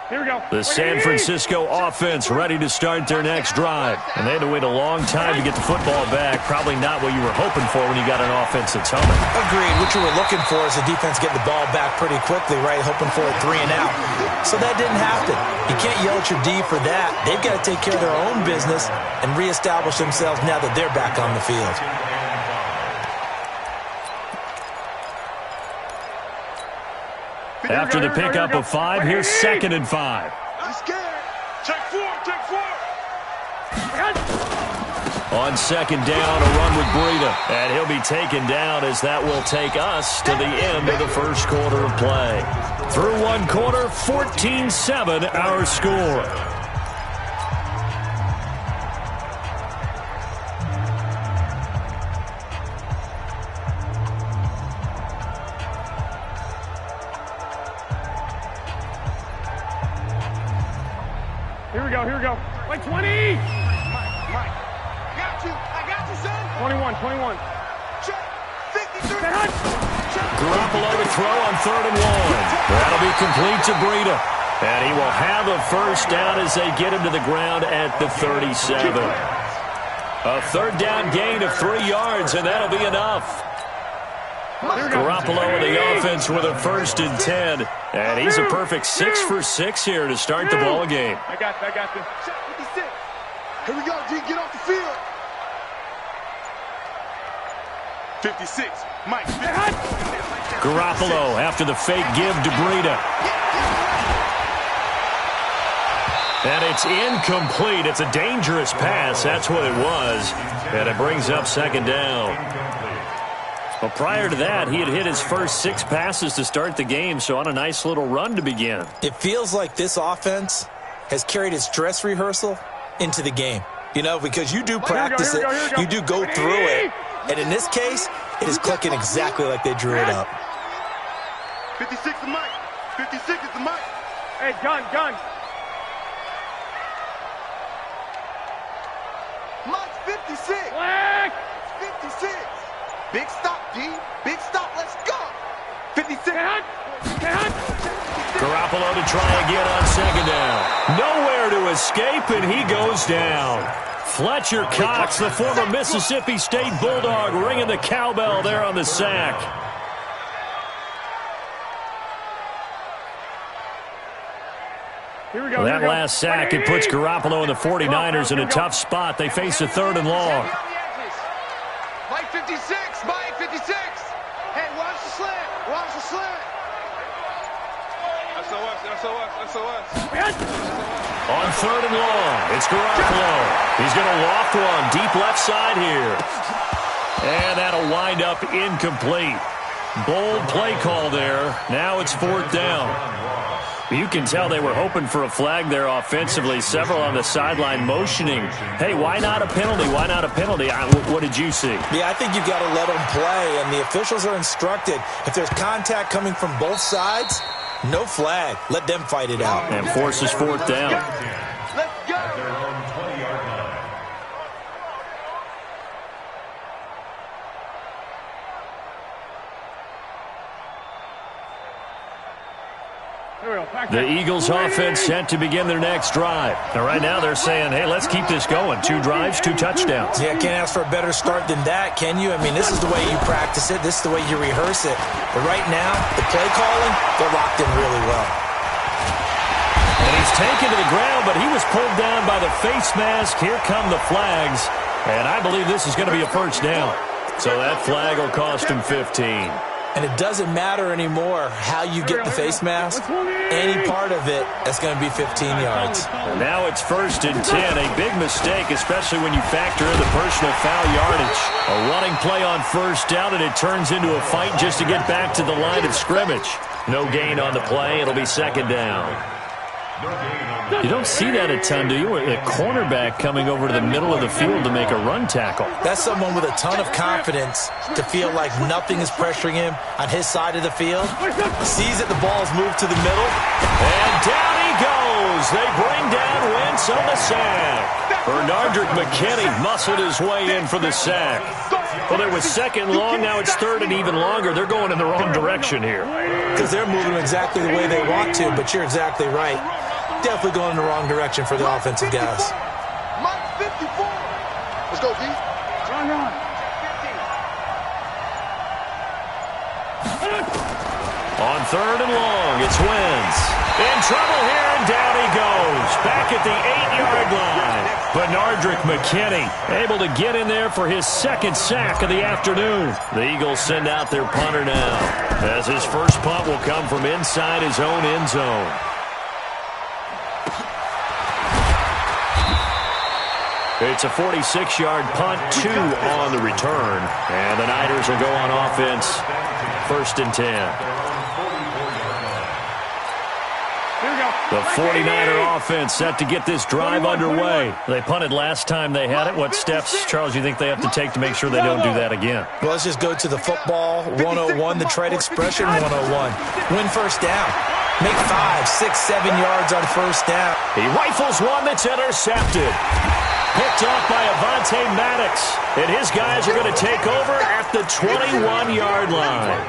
Here we go. The San Francisco offense ready to start their next drive. And they had to wait a long time to get the football back. Probably not what you were hoping for when you got an offense that's humming. Agreed. What you were looking for is the defense getting the ball back pretty quickly, right? Hoping for a 3 and out. So that didn't happen. You can't yell at your D for that. They've got to take care of their own business and reestablish themselves now that they're back on the field. After the pickup of 5, here's 2nd and 5. I'm scared. Take 4. On 2nd down, a run with Breida. And he'll be taken down as that will take us to the end of the first quarter of play. Through one quarter, 14-7 our score. Here we go. Like 20. Mike. I got you, son. 21. Check. 53. Garoppolo to throw on 3rd and 1. That'll be complete to Breida. And he will have a first down as they get him to the ground at the 37. A 3rd down gain of 3 yards, and that'll be enough. Garoppolo and the offense with a 1st and 10. And he's a perfect 6 for 6 here to start the ball game. I got this. 56. Here we go, G. Get off the field. 56. Mike. Garoppolo after the fake give to Breida. And it's incomplete. It's a dangerous pass. That's what it was. And it brings up 2nd down. Well, prior to that, he had hit his first 6 passes to start the game, so on a nice little run to begin. It feels like this offense has carried its dress rehearsal into the game. You know, because you do practice it, you do go through it, and in this case, it is clicking exactly like they drew it up. 56 is Mike. 56 is the Mike. Hey, gun. Mike's 56. Black. 56. Big stop, D. Big stop. Let's go. 56. Garoppolo to try again on 2nd down. Nowhere to escape, and he goes down. Fletcher Cox, the former Mississippi State Bulldog, ringing the cowbell there on the sack. Here we go. That last sack, it puts Garoppolo and the 49ers in a tough spot. They face a 3rd and long. Mike 56. Mike 56. Hey, watch the slant. Watch the slant. SOS. On 3rd and long, it's Garoppolo. He's going to loft one deep left side here. And that'll wind up incomplete. Bold play call there. Now it's 4th down. You can tell they were hoping for a flag there offensively. Several on the sideline motioning. Hey, why not a penalty? Why not a penalty? What did you see? Yeah, I think you've got to let them play, and the officials are instructed. If there's contact coming from both sides, no flag. Let them fight it out. And forces 4th down. Let's go. The Eagles offense set to begin their next drive. And right now they're saying, hey, let's keep this going. 2 drives, 2 touchdowns. Yeah, can't ask for a better start than that, can you? I mean, this is the way you practice it. This is the way you rehearse it. But right now, the play calling, they're locked in really well. And he's taken to the ground, but he was pulled down by the face mask. Here come the flags. And I believe this is going to be a 1st down. So that flag will cost him 15. And it doesn't matter anymore how you get the face mask. Any part of it, that's going to be 15 yards. And now it's 1st and 10. A big mistake, especially when you factor in the personal foul yardage. A running play on 1st down, and it turns into a fight just to get back to the line of scrimmage. No gain on the play. It'll be 2nd down. You don't see that a ton, do you? A cornerback coming over to the middle of the field to make a run tackle. That's someone with a ton of confidence to feel like nothing is pressuring him on his side of the field. Sees that the ball's moved to the middle. And down he goes. They bring down Wentz on the sack. Bernardrick McKinney muscled his way in for the sack. Well, it was 2nd long. Now it's 3rd and even longer. They're going in the wrong direction here. Because they're moving exactly the way they want to, but you're exactly right. definitely going in the wrong direction for the offensive guys. Mike 54. Let's go, D. Run. On 3rd and long, it's Wentz. In trouble here, and down he goes. Back at the 8-yard line. Benardrick McKinney able to get in there for his 2nd sack of the afternoon. The Eagles send out their punter now, as his first punt will come from inside his own end zone. It's a 46-yard punt, 2 on the return. And the Niners will go on offense, 1st and 10. The 49er offense set to get this drive underway. They punted last time they had it. What steps, Charles, you think they have to take to make sure they don't do that again? Well, let's just go to the football 101, the trade expression 101. Win first down. Make 5, 6, 7 yards on first down. He rifles one that's intercepted. Picked off by Avonte Maddox. And his guys are going to take over at the 21-yard line.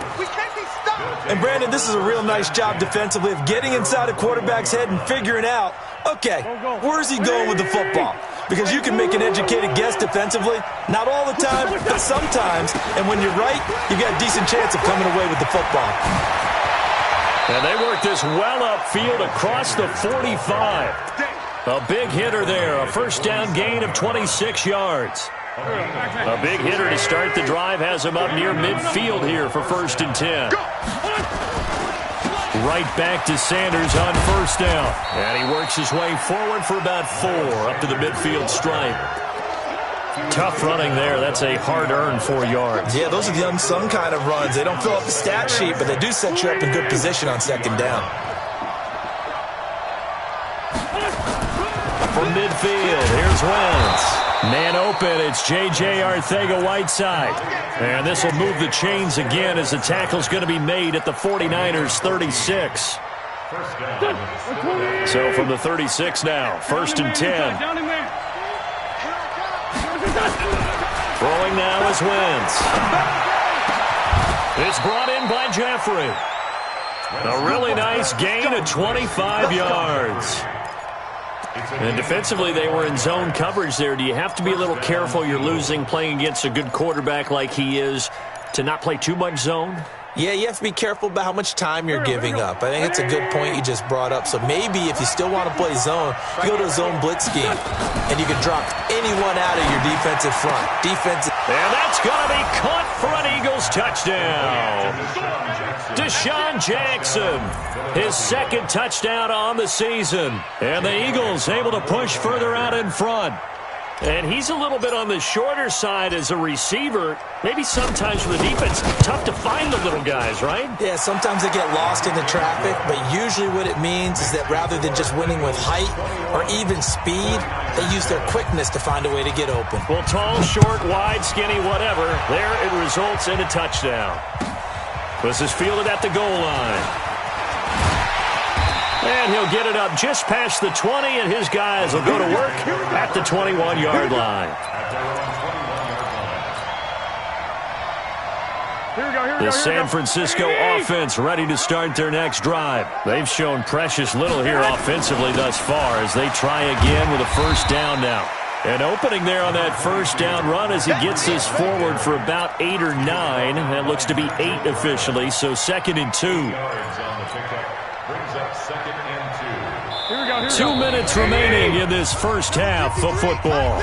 And, Brandon, this is a real nice job defensively of getting inside a quarterback's head and figuring out, okay, where's he going with the football? Because you can make an educated guess defensively. Not all the time, but sometimes. And when you're right, you've got a decent chance of coming away with the football. And they work this well upfield across the 45. A big hitter there, a first down gain of 26 yards. A big hitter to start the drive has him up near midfield here for 1st and 10. Right back to Sanders on first down. And he works his way forward for about 4 up to the midfield stripe. Tough running there. That's a hard-earned 4 yards. Yeah, those are the unsung kind of runs. They don't fill up the stat sheet, but they do set you up in good position on 2nd down. From midfield, here's Wentz. Man open, it's J.J. Arcega-Whiteside. And this will move the chains again as the tackle's going to be made at the 49ers' 36. So from the 36 now, 1st and 10. Throwing now is Wentz. It's brought in by Jeffrey. A really nice gain of 25 yards. And defensively, they were in zone coverage there. Do you have to be a little careful? You're losing playing against a good quarterback like he is to not play too much zone? Yeah, you have to be careful about how much time you're giving up. I think it's a good point you just brought up. So maybe if you still want to play zone, you go to a zone blitz scheme, and you can drop anyone out of your defensive front. And that's going to be caught for an Eagles touchdown. Deshaun Jackson, his 2nd touchdown on the season. And the Eagles able to push further out in front. And he's a little bit on the shorter side as a receiver. Maybe sometimes for the defense, tough to find the little guys, right? Yeah, sometimes they get lost in the traffic, but usually what it means is that rather than just winning with height or even speed, they use their quickness to find a way to get open. Well, tall, short, wide, skinny, whatever, there it results in a touchdown. This is fielded at the goal line. And he'll get it up just past the 20, and his guys will go to work at the 21-yard line. The San Francisco offense ready to start their next drive. They've shown precious little here offensively thus far as they try again with a first down now. And opening there on that first down run as he gets this forward for about 8 or 9. That looks to be 8 officially, so 2nd and 2. 2 minutes remaining in this first half of football.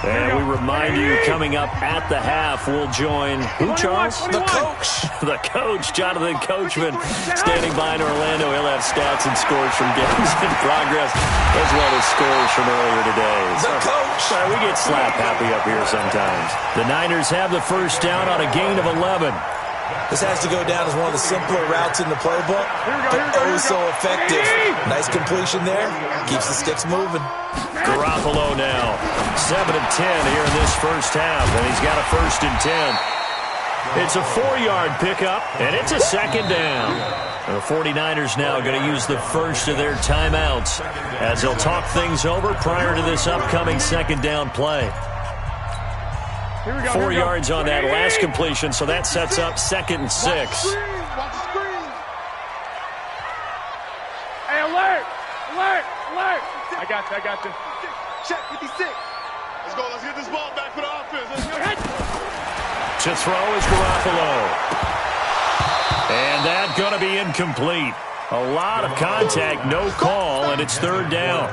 And we remind you, coming up at the half, we'll join who, Charles? The coach. The coach, Jonathan Coachman, standing by in Orlando. He'll have stats and scores from games in progress, as well as scores from earlier today. The coach. We get slap happy up here sometimes. The Niners have the first down on a gain of 11. This has to go down as one of the simpler routes in the playbook, but oh so effective. Nice completion there. Keeps the sticks moving. Garoppolo now. 7 of 10 here in this first half, and he's got a 1st and 10. It's a 4-yard pickup, and it's a 2nd down. The 49ers now going to use the first of their timeouts as they'll talk things over prior to this upcoming 2nd down play. 4 yards on that last completion, so that sets up 2nd and 6. I got you. Check 56. Let's go. Let's get this ball back for the offense. Let's go. To throw is Garoppolo. And that's going to be incomplete. A lot of contact, no call, and it's third down.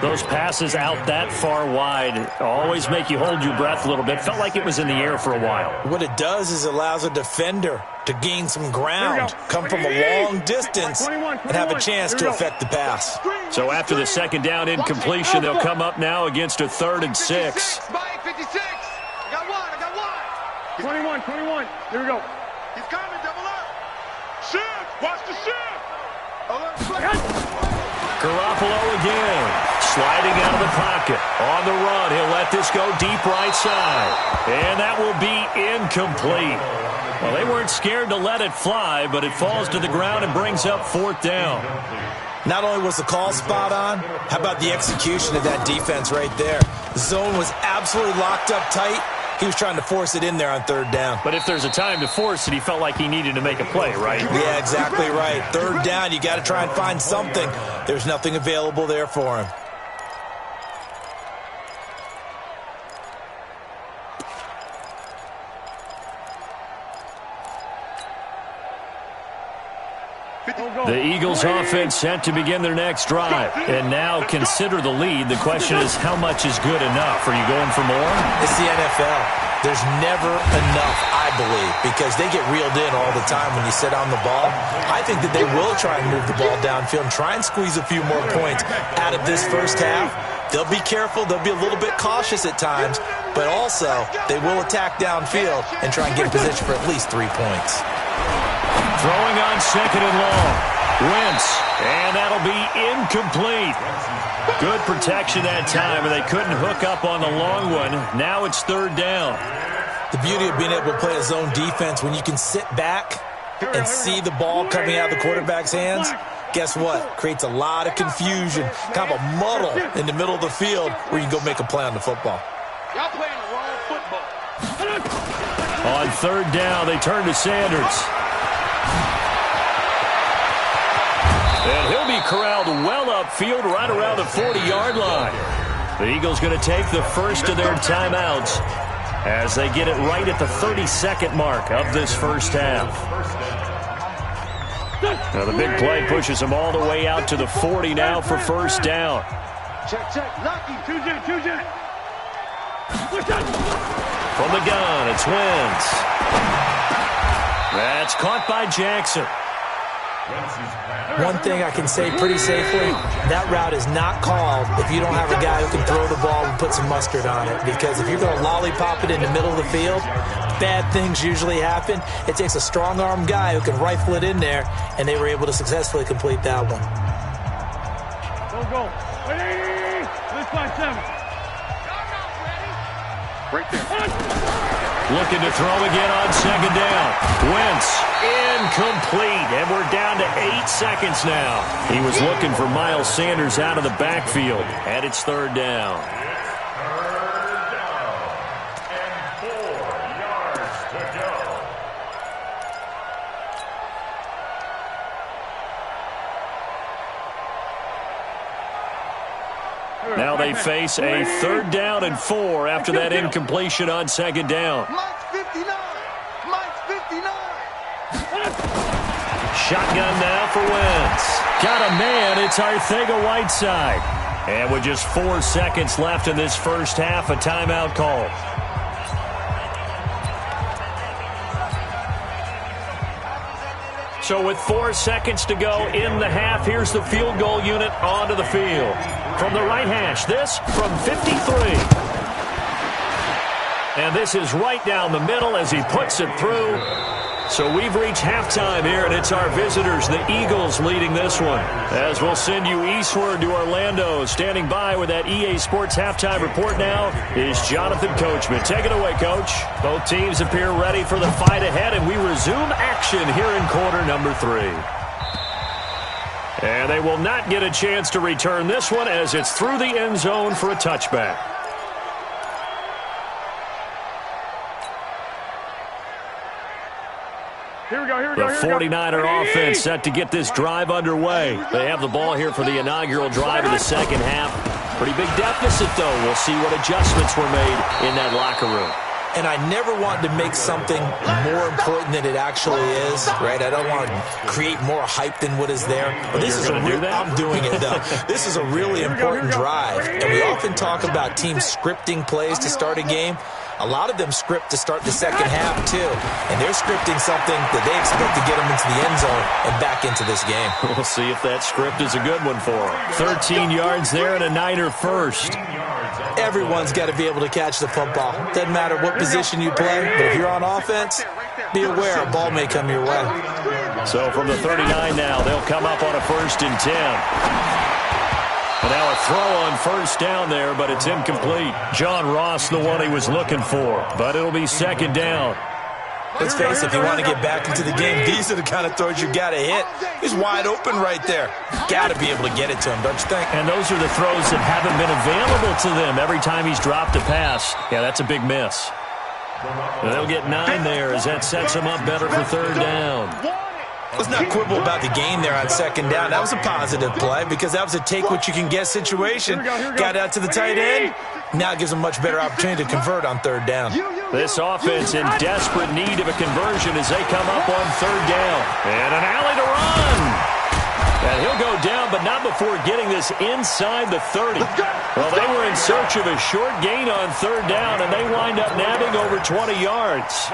Those passes out that far wide always make you hold your breath a little bit. Felt like it was in the air for a while. What it does is it allows a defender to gain some ground, come from a long distance, and have a chance to affect the pass. So after the second down incompletion, they'll come up now against a 3rd and 6. Mike 56. I got one. 21. Here we go. He's coming. Double up. Shift. Watch the shift. Garoppolo again, sliding out of the pocket. On the run, he'll let this go deep right side. And that will be incomplete. Well, they weren't scared to let it fly, but it falls to the ground and brings up 4th down. Not only was the call spot on, how about the execution of that defense right there? The zone was absolutely locked up tight. He was trying to force it in there on 3rd down. But if there's a time to force it, he felt like he needed to make a play, right? Yeah, exactly right. 3rd down, you got to try and find something. There's nothing available there for him. The Eagles offense set to begin their next drive. And now consider the lead. The question is, how much is good enough? Are you going for more? It's the NFL. There's never enough, I believe, because they get reeled in all the time when you sit on the ball. I think that they will try and move the ball downfield and try and squeeze a few more points out of this first half. They'll be careful. They'll be a little bit cautious at times, but also they will attack downfield and try and get in position for at least 3 points. Throwing on 2nd and long. Wentz, and that'll be incomplete. Good protection that time, and they couldn't hook up on the long one. Now it's 3rd down. The beauty of being able to play a zone defense, when you can sit back and see the ball coming out of the quarterback's hands, guess what? Creates a lot of confusion, kind of a muddle in the middle of the field where you can go make a play on the football. Y'all playing the wrong football. On 3rd down, they turn to Sanders. And he'll be corralled well upfield right around the 40-yard line. The Eagles going to take the first of their timeouts as they get it right at the 32nd mark of this first half. Now the big play pushes them all the way out to the 40 now for first down. Check. Lucky. Two jet. From the gun, it's Wentz. That's caught by Jackson. One thing I can say pretty safely, that route is not called if you don't have a guy who can throw the ball and put some mustard on it. Because if you're going to lollipop it in the middle of the field, bad things usually happen. It takes a strong-armed guy who can rifle it in there, and they were able to successfully complete that one. Go. 657. Right there. Looking to throw again on 2nd down. Wentz, incomplete. And we're down to 8 seconds now. He was looking for Miles Sanders out of the backfield. And it's 3rd down. And 4 yards to go. Now they face a 3rd down and 4 after that incompletion on 2nd down. Mike's 59. Shotgun now for Wentz. Got a man. It's Arcega-Whiteside. And with just 4 seconds left in this first half, a timeout call. So with 4 seconds to go in the half, here's the field goal unit onto the field. From the right hash, this from 53. And this is right down the middle as he puts it through. So we've reached halftime here, and it's our visitors, the Eagles, leading this one. As we'll send you eastward to Orlando. Standing by with that EA Sports halftime report now is Jonathan Coachman. Take it away, Coach. Both teams appear ready for the fight ahead, and we resume action here in quarter number 3. And they will not get a chance to return this one as it's through the end zone for a touchback. Here we go. The 49er offense set to get this drive underway. They have the ball here for the inaugural drive of the second half. Pretty big deficit, though. We'll see what adjustments were made in that locker room. And I never want to make something more important than it actually is, right? I don't want to create more hype than what is there. But this is I'm doing it, though. This is a really important drive. And we often talk about teams scripting plays to start a game. A lot of them script to start the second half, too. And they're scripting something that they expect to get them into the end zone and back into this game. We'll see if that script is a good one for them. 13 yards there and a Niner first. Everyone's got to be able to catch the football. Doesn't matter what position you play, but if you're on offense, be aware a ball may come your way. So from the 39 now, they'll come up on a 1st and 10. And now a throw on first down there, but it's incomplete. John Ross, the one he was looking for, but it'll be 2nd down. Let's face it, if you want to get back into the game, these are the kind of throws you got to hit. He's wide open right there. Got to be able to get it to him, don't you think? And those are the throws that haven't been available to them every time he's dropped a pass. Yeah, that's a big miss. And they'll get 9 there as that sets him up better for 3rd down. Let's not quibble about the gain there on 2nd down. That was a positive play because that was a take-what-you-can-get situation. Got out to the tight end. Now it gives them a much better opportunity to convert on 3rd down. This offense in desperate need of a conversion as they come up on 3rd down. And an alley to run. And he'll go down, but not before getting this inside the 30. Well, they were in search of a short gain on 3rd down, and they wind up nabbing over 20 yards.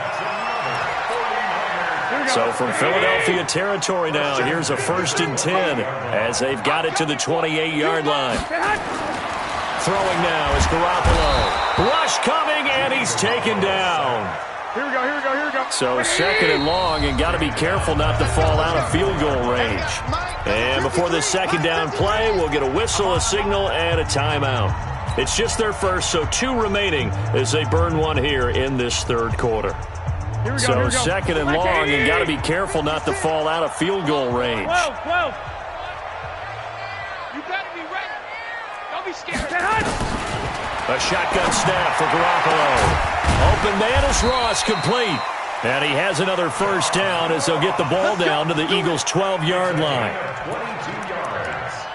So from Philadelphia territory now, here's a 1st and 10 as they've got it to the 28-yard line. Throwing now is Garoppolo. Rush coming, and he's taken down. Here we go. So 2nd and long, and got to be careful not to fall out of field goal range. And before the 2nd down play, we'll get a whistle, a signal, and a timeout. It's just their first, so 2 remaining as they burn one here in this 3rd quarter. So 2nd and long, and got to be careful not to fall out of field goal range. 12. You better be ready. Don't be scared. A shotgun snap for Garoppolo. Open man is Ross, complete. And he has another 1st down as they'll get the ball down to the Eagles' 12-yard line. 22 yards.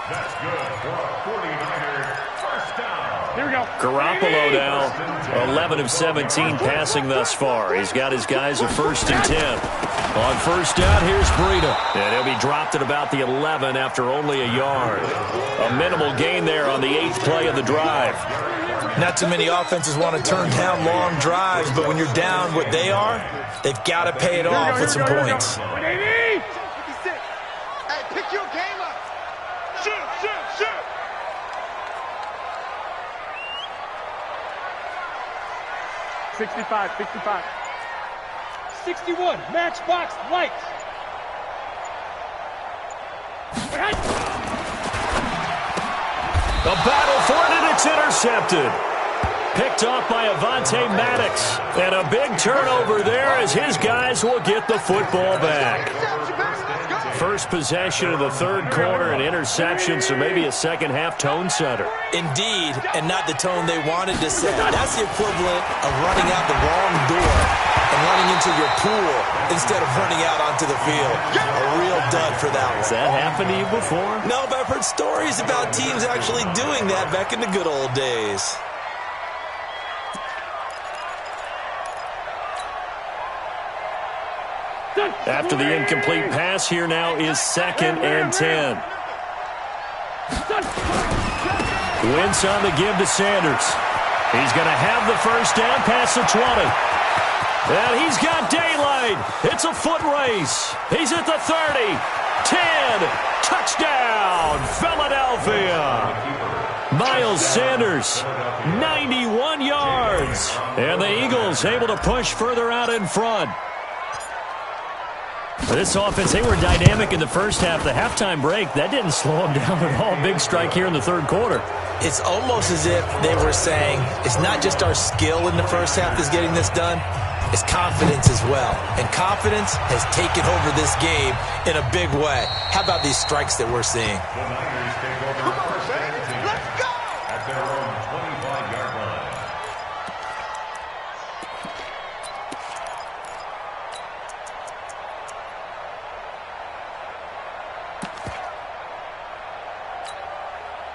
That's good for a 49er first down. Here we go. Garoppolo now, 11 of 17 passing thus far. He's got his guys a 1st and 10. On 1st down, here's Breida. And he'll be dropped at about the 11 after only a yard. A minimal gain there on the 8th play of the drive. Not too many offenses want to turn down long drives, but when you're down what they are, they've got to pay it off with some points. 56. Hey, pick your game up. Shoot. 65. 61. Matchbox lights. The battle for it, and it's intercepted. Picked off by Avonte Maddox. And a big turnover there as his guys will get the football back. First possession of the 3rd quarter, an interception, so maybe a second-half tone setter. Indeed, and not the tone they wanted to set. That's the equivalent of running out the wrong door and running into your pool instead of running out onto the field. A real dud for that one. Has that happened to you before? No, but I've heard stories about teams actually doing that back in the good old days. After the incomplete pass, here now is 2nd and 10. Wentz on the give to Sanders. He's going to have the 1st down past the 20. And he's got daylight. It's a foot race. He's at the 30. 10. Touchdown, Philadelphia. Miles Sanders, 91 yards. And the Eagles able to push further out in front. This offense, they were dynamic in the first half. The halftime break, that didn't slow them down at all. Big strike here in the 3rd quarter. It's almost as if they were saying, it's not just our skill in the first half that's getting this done, it's confidence as well. And confidence has taken over this game in a big way. How about these strikes that we're seeing? The Niners take over first and 10 at their own 25-yard line.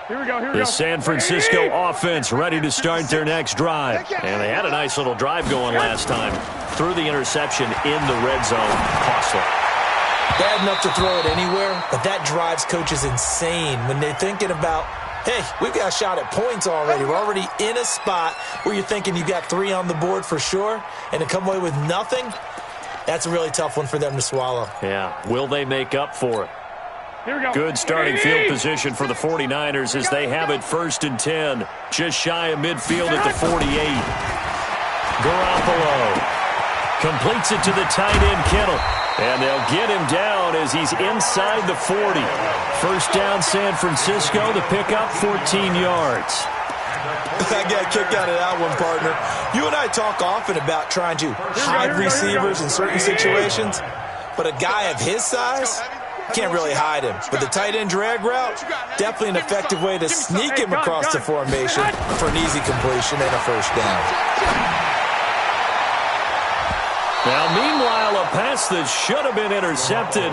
Here we go, here we The go. San Francisco offense ready to start their next drive. And they had a nice little drive going last time. Threw the interception in the red zone. Costly. Bad enough to throw it anywhere, but that drives coaches insane when they're thinking about, hey, we've got a shot at points already. We're already in a spot where you're thinking you got 3 on the board for sure, and to come away with nothing, that's a really tough one for them to swallow. Yeah, will they make up for it? Here we go. Good starting field position for the 49ers as they have it 1st and 10. Just shy of midfield at the 48. Garoppolo completes it to the tight end, Kittle. And they'll get him down as he's inside the 40. First down, San Francisco. The pickup, 14 yards. I got a kick out of that one, partner. You and I talk often about trying to hide receivers in certain situations, but a guy of his size can't really hide him. But the tight end drag route, definitely an effective way to sneak him across the formation for an easy completion and a first down. Now, meanwhile, a pass that should have been intercepted,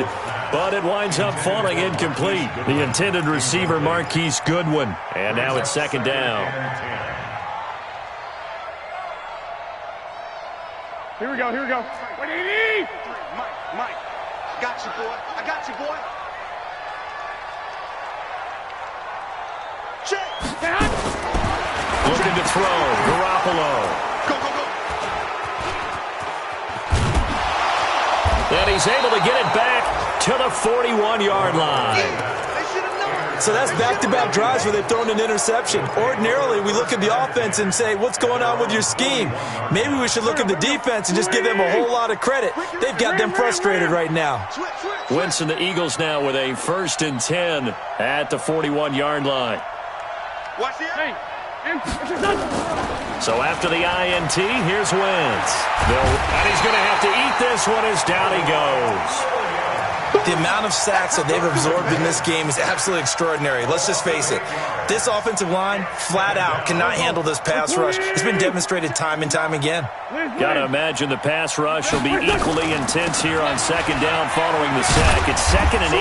but it winds up falling incomplete. The intended receiver, Marquise Goodwin. And now it's 2nd down. Here we go, here we go. What do you need? Mike, I got you, boy. I got you, boy. Check. Looking to throw, Garoppolo. Go, go, go. And he's able to get it back to the 41-yard line. They should have known. So that's back-to-back drives where they've thrown an interception. Ordinarily, we look at the offense and say, what's going on with your scheme? Maybe we should look at the defense and just give them a whole lot of credit. They've got them frustrated right now. Winston, the Eagles now with a 1st and 10 at the 41-yard line. Watch the Hey, So after the INT, here's Wentz. And he's going to have to eat this one as down he goes. The amount of sacks that they've absorbed in this game is absolutely extraordinary. Let's just face it. This offensive line, flat out, cannot handle this pass rush. It's been demonstrated time and time again. Got to imagine the pass rush will be equally intense here on 2nd down following the sack. It's 2nd and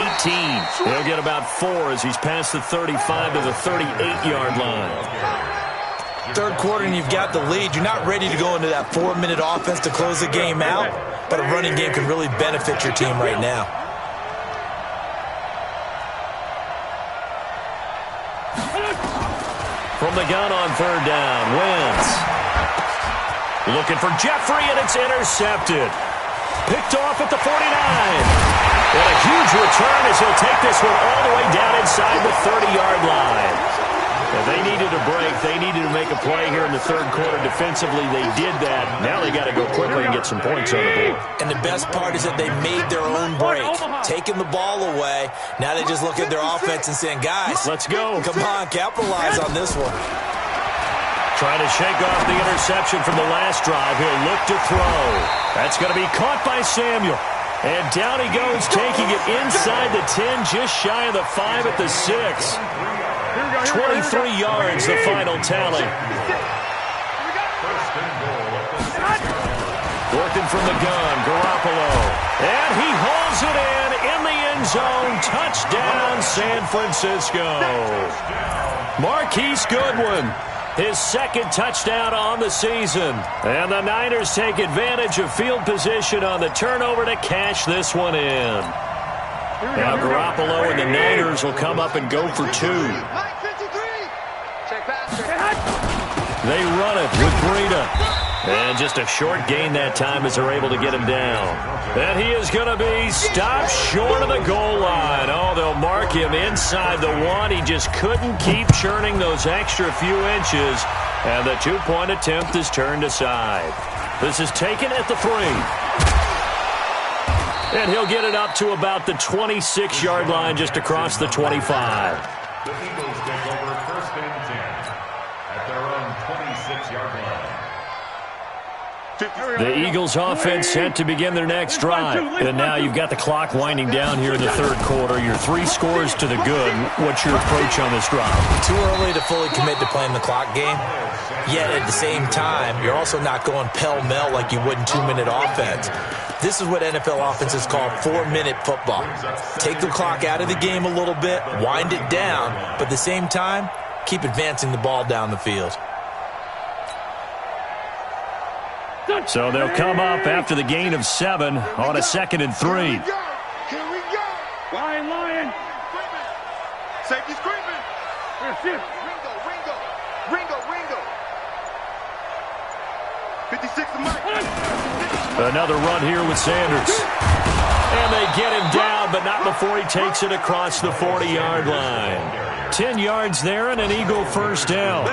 18. He'll get about 4 as he's past the 35 to the 38-yard line. Third quarter and you've got the lead. You're not ready to go into that 4-minute offense to close the game out, but a running game can really benefit your team right now. From the gun on 3rd down, Wentz. Looking for Jeffrey, and it's intercepted. Picked off at the 49. And a huge return as he'll take this one all the way down inside the 30-yard line. And they needed a break. They needed to make a play here in the 3rd quarter. Defensively, they did that. Now they got to go quickly and get some points on the board. And the best part is that they made their own break, taking the ball away. Now they just look at their offense and saying, guys, let's go. Come on, capitalize on this one. Trying to shake off the interception from the last drive. He'll look to throw. That's going to be caught by Samuel. And down he goes, taking it inside the 10, just shy of the 5 at the 6. 23 yards, the final tally. Working from the gun, Garoppolo. And he hauls it in the end zone. Touchdown, San Francisco. Marquise Goodwin, his 2nd touchdown on the season. And the Niners take advantage of field position on the turnover to cash this one in. Now Garoppolo and the Niners will come up and go for 2. They run it with Breida. And just a short gain that time as they're able to get him down. And he is going to be stopped short of the goal line. Oh, they'll mark him inside the 1. He just couldn't keep churning those extra few inches. And the 2-point attempt is turned aside. This is taken at the 3. And he'll get it up to about the 26-yard line just across the 25. The Eagles take over 1st and 10 at their own 26-yard line. The Eagles offense set to begin their next drive. And now you've got the clock winding down here in the third quarter. Your 3 scores to the good. What's your approach on this drive? Too early to fully commit to playing the clock game. Yet at the same time, you're also not going pell-mell like you would in 2-minute offense. This is what NFL offenses call 4-minute football. Take the clock out of the game a little bit, wind it down, but at the same time, keep advancing the ball down the field. So they'll come up after the gain of 7 on a 2nd and 3. Here we go. Lion. Safety's creeping. Ringo. 56 to Mike. Another run here with Sanders. And they get him down, but not before he takes it across the 40-yard line. 10 yards there and an Eagle first down.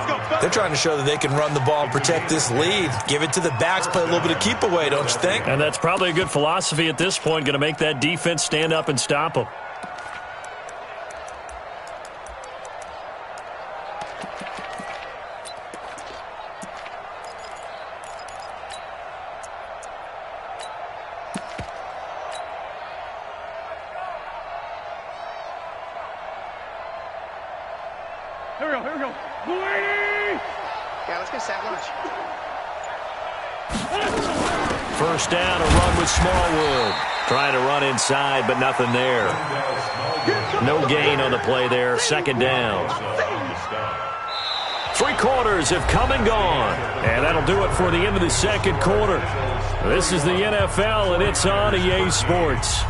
They're trying to show that they can run the ball and protect this lead. Give it to the backs, play a little bit of keep away, don't you think? And that's probably a good philosophy at this point, going to make that defense stand up and stop them. Here we go. Boy! Yeah, let's get sack lunch. First down, a run with Smallwood. Trying to run inside, but nothing there. No gain on the play there. 2nd down. 3 quarters have come and gone. And that'll do it for the end of the 2nd quarter. This is the NFL, and it's on EA Sports.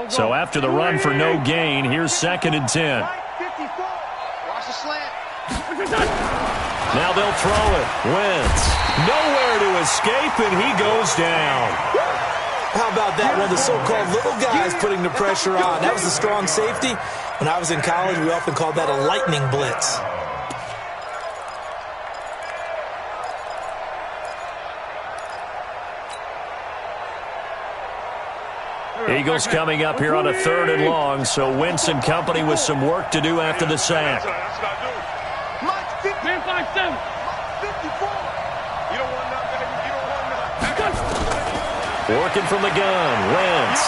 So after the run for no gain, here's 2nd and 10. Watch the slant. Now they'll throw it. Wentz. Nowhere to escape, and he goes down. How about that? One of the so-called little guys putting the pressure on. That was the strong safety. When I was in college, we often called that a lightning blitz. Eagles coming up here on a 3rd and long, so Wentz and company with some work to do after the sack. Man 5-7. 54. You don't want none, baby. You don't want none. Working from the gun, Wentz.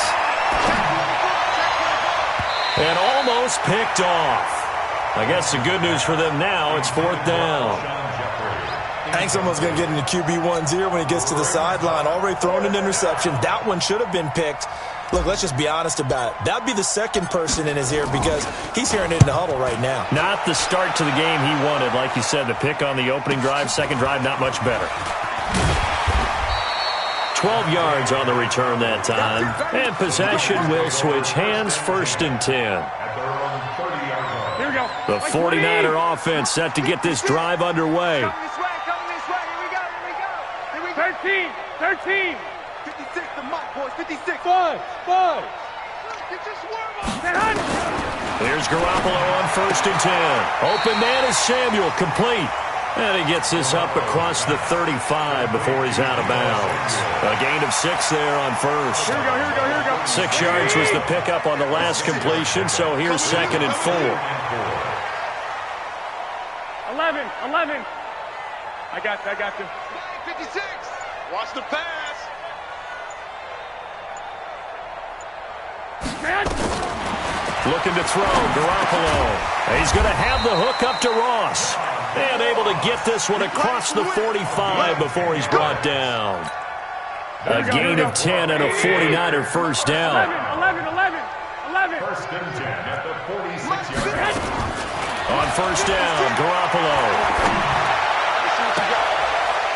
And almost picked off. I guess the good news for them now, it's 4th down. Hank's almost going to get into QB1's ear when he gets to the sideline. Already thrown an interception. That one should have been picked. Look, let's just be honest about it. That would be the 2nd person in his ear because he's hearing it in the huddle right now. Not the start to the game he wanted. Like you said, the pick on the opening drive, 2nd drive, not much better. 12 yards on the return that time. And possession will switch hands, 1st and 10. Here we go. The 49er offense set to get this drive underway. Coming this way. Here we go. 13. 56 to Mike, boys. 56. 5. Get your swerve on. Here's Garoppolo on 1st and 10. Open man is Samuel, complete. And he gets this up across the 35 before he's out of bounds. A gain of 6 there on 1st. Here we go. 6 yards was the pickup on the last completion, so here's 2nd and 4. 11. I got you. 56. Watch the pass. Man. Looking to throw, Garoppolo. He's going to have the hook up to Ross. And able to get this one across the 45 before he's brought down. A gain of 10 and a 49er first down. 11. 1st and 10 at the 46-yard line. On 1st down, Garoppolo.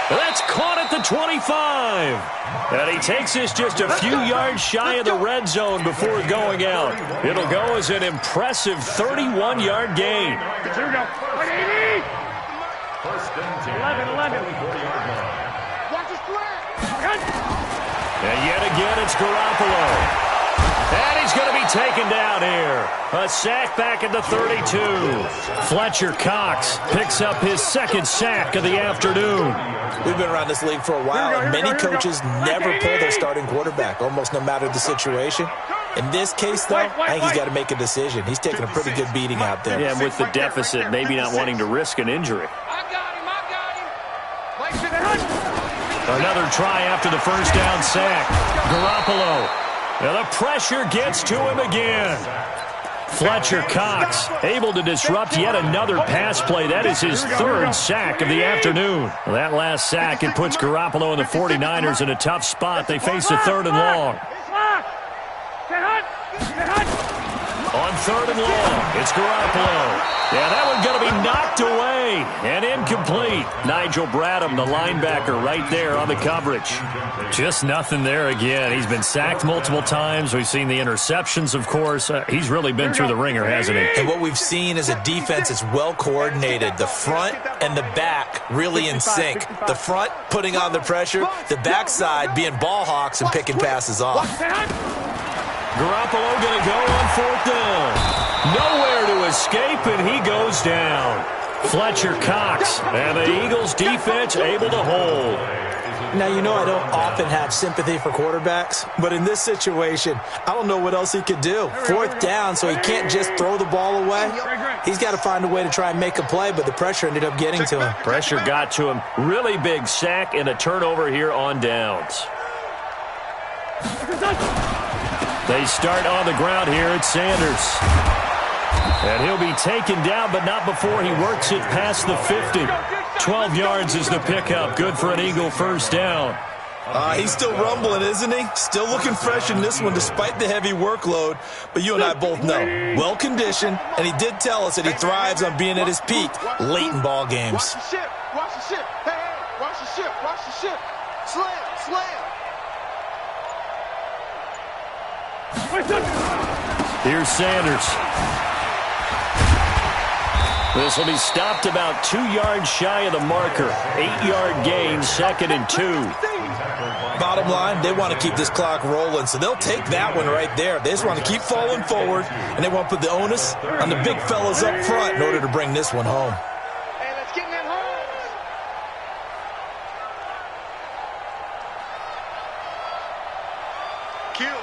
That's caught at the 25. And he takes this just a few yards shy of the red zone before going out. It'll go as an impressive 31-yard gain. Here we go. 80. 11. Watch his threat. And yet again, it's Garoppolo. And he's going to be taken down here. A sack back at the 32. Fletcher Cox picks up his second sack of the afternoon. We've been around this league for a while, and many coaches never pull their starting quarterback, almost no matter the situation. In this case, though, I think he's got to make a decision. He's taking a pretty good beating out there. Yeah, and with the deficit, maybe not wanting to risk an injury. I got him. Another try after the first down sack. Garoppolo. Now the pressure gets to him again. Fletcher Cox able to disrupt yet another pass play. That is his third sack of the afternoon. Well, that last sack, it puts Garoppolo and the 49ers in a tough spot. They face a 3rd and long. On 3rd and long, it's Garoppolo. Yeah, that one's going to be knocked away and incomplete. Nigel Bradham, the linebacker, right there on the coverage. Just nothing there again. He's been sacked multiple times. We've seen the interceptions, of course. He's really been through the ringer, hasn't he? And what we've seen is a defense that's well coordinated. The front and the back really in sync. The front putting on the pressure, the backside being ball hawks and picking passes off. Garoppolo going to go on 4th down. Nowhere to escape, and he goes down. Fletcher Cox, and the Eagles defense able to hold. Now, you know I don't often have sympathy for quarterbacks, but in this situation, I don't know what else he could do. 4th down, so he can't just throw the ball away. He's got to find a way to try and make a play, but the pressure ended up getting to him. Pressure got to him. Really big sack and a turnover here on downs. They start on the ground here at Sanders. And he'll be taken down, but not before he works it past the 50. 12 yards is the pickup. Good for an Eagle first down. He's still rumbling, isn't he? Still looking fresh in this one despite the heavy workload. But you and I both know, well-conditioned, and he did tell us that he thrives on being at his peak late in ball games. Watch the ship. Watch the ship. Hey, watch the ship. Watch the ship. Slam. Here's Sanders. This will be stopped about 2 yards shy of the marker. 8-yard gain, 2nd and 2. Bottom line, they want to keep this clock rolling, so they'll take that one right there. They just want to keep falling forward, and they want to put the onus on the big fellas up front in order to bring this one home. Hey, let's get in that hole. Kill.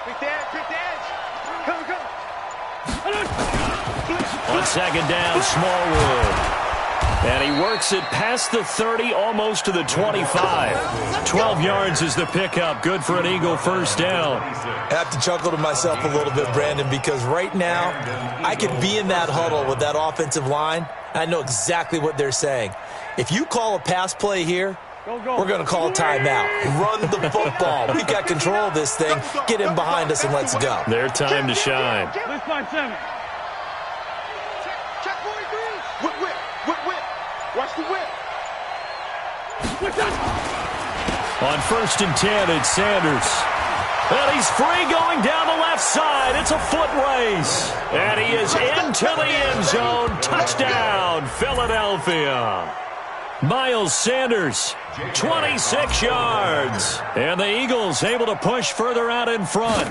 Pick the edge. Come. On 2nd down, Smallwood. And he works it past the 30, almost to the 25. 12 yards is the pickup. Good for an Eagle first down. I have to chuckle to myself a little bit, Brandon, because right now I could be in that huddle with that offensive line. I know exactly what they're saying. If you call a pass play here, we're going to call a timeout. Run the football. We've got control of this thing. Get in behind us and let's go. Their time to shine. Let's find 7. Check 43. Whip. Watch the whip. On 1st and 10, it's Sanders. And he's free going down the left side. It's a foot race. And he is into the end zone. Touchdown, Philadelphia. Miles Sanders, 26 yards. And the Eagles able to push further out in front.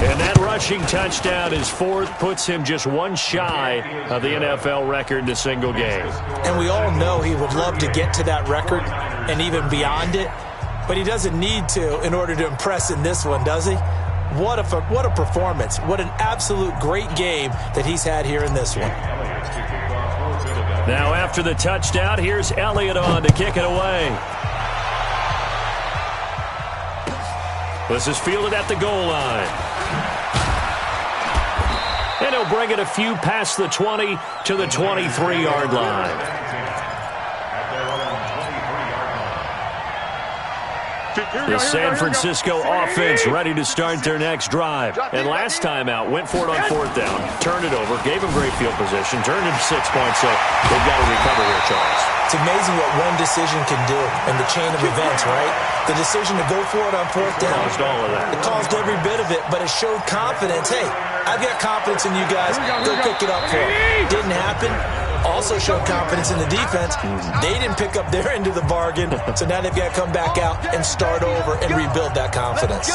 And that rushing touchdown is 4th, puts him just 1 shy of the NFL record in a single game. And we all know he would love to get to that record and even beyond it, but he doesn't need to in order to impress in this one, does he? What a performance. What an absolute great game that he's had here in this one. Now after the touchdown, here's Elliott on to kick it away. This is fielded at the goal line. And he'll bring it a few past the 20 to the 23-yard line. The San Francisco offense ready to start their next drive. And last time out, went for it on 4th down, turned it over, gave them great field position, turned into 6 points, so they've got to recover here, Charles. It's amazing what one decision can do in the chain of events, right? The decision to go for it on 4th down. Caused all of that. It caused every bit of it, but it showed confidence. Hey, I've got confidence in you guys. Go pick it up for it. Didn't happen. Also showed confidence in the defense. They didn't pick up their end of the bargain, so now they've got to come back out and start over and rebuild that confidence.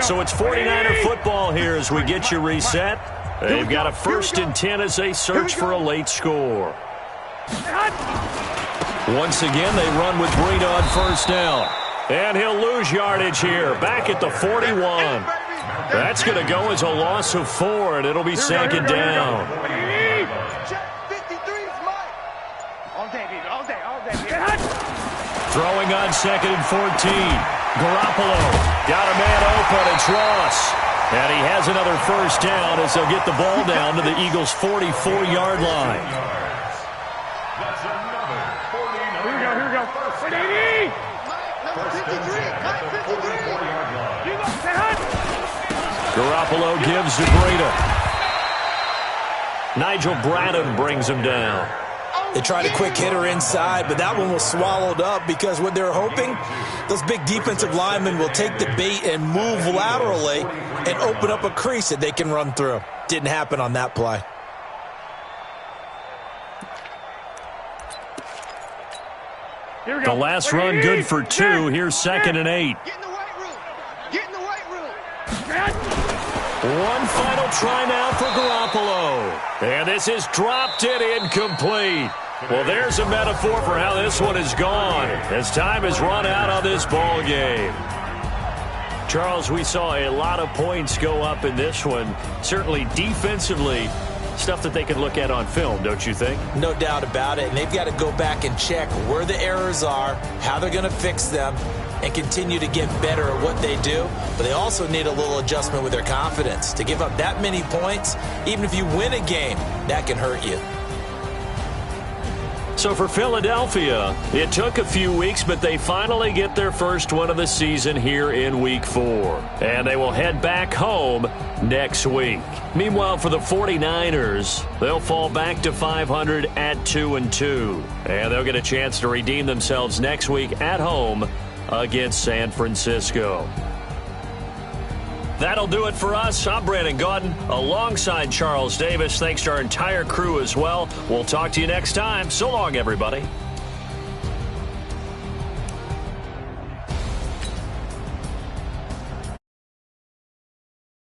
So it's 49er football here as we get you reset. They've got a 1st and 10 as they search for a late score. Once again, they run with Breida on 1st down. And he'll lose yardage here, back at the 41. That's going to go as a loss of 4, and it'll be 2nd down. Throwing on 2nd and 14. Garoppolo got a man open. It's Ross. And he has another 1st down as they'll get the ball down to the Eagles' 44-yard line. That's another 49. Here we go. Number 53. Garoppolo gives to Breida. Nigel Bradham brings him down. They tried a quick hitter inside, but that one was swallowed up because what they're hoping, those big defensive linemen will take the bait and move laterally and open up a crease that they can run through. Didn't happen on that play. The last run good for 2. Here's 2nd and 8. Get in the weight room. Get in the weight room. One final try now for Garoppolo. And this is dropped it incomplete. Well, there's a metaphor for how this one is gone as time has run out on this ball game. Charles, we saw a lot of points go up in this one. Certainly defensively, stuff that they can look at on film, don't you think? No doubt about it. And they've got to go back and check where the errors are, how they're going to fix them, and continue to get better at what they do. But they also need a little adjustment with their confidence. To give up that many points, even if you win a game, that can hurt you. So for Philadelphia, it took a few weeks, but they finally get their first one of the season here in Week 4. And they will head back home next week. Meanwhile, for the 49ers, they'll fall back to 500 at 2-2. And they'll get a chance to redeem themselves next week at home against San Francisco. That'll do it for us. I'm Brandon Gaudin alongside Charles Davis. Thanks to our entire crew as well. We'll talk to you next time. So long, everybody.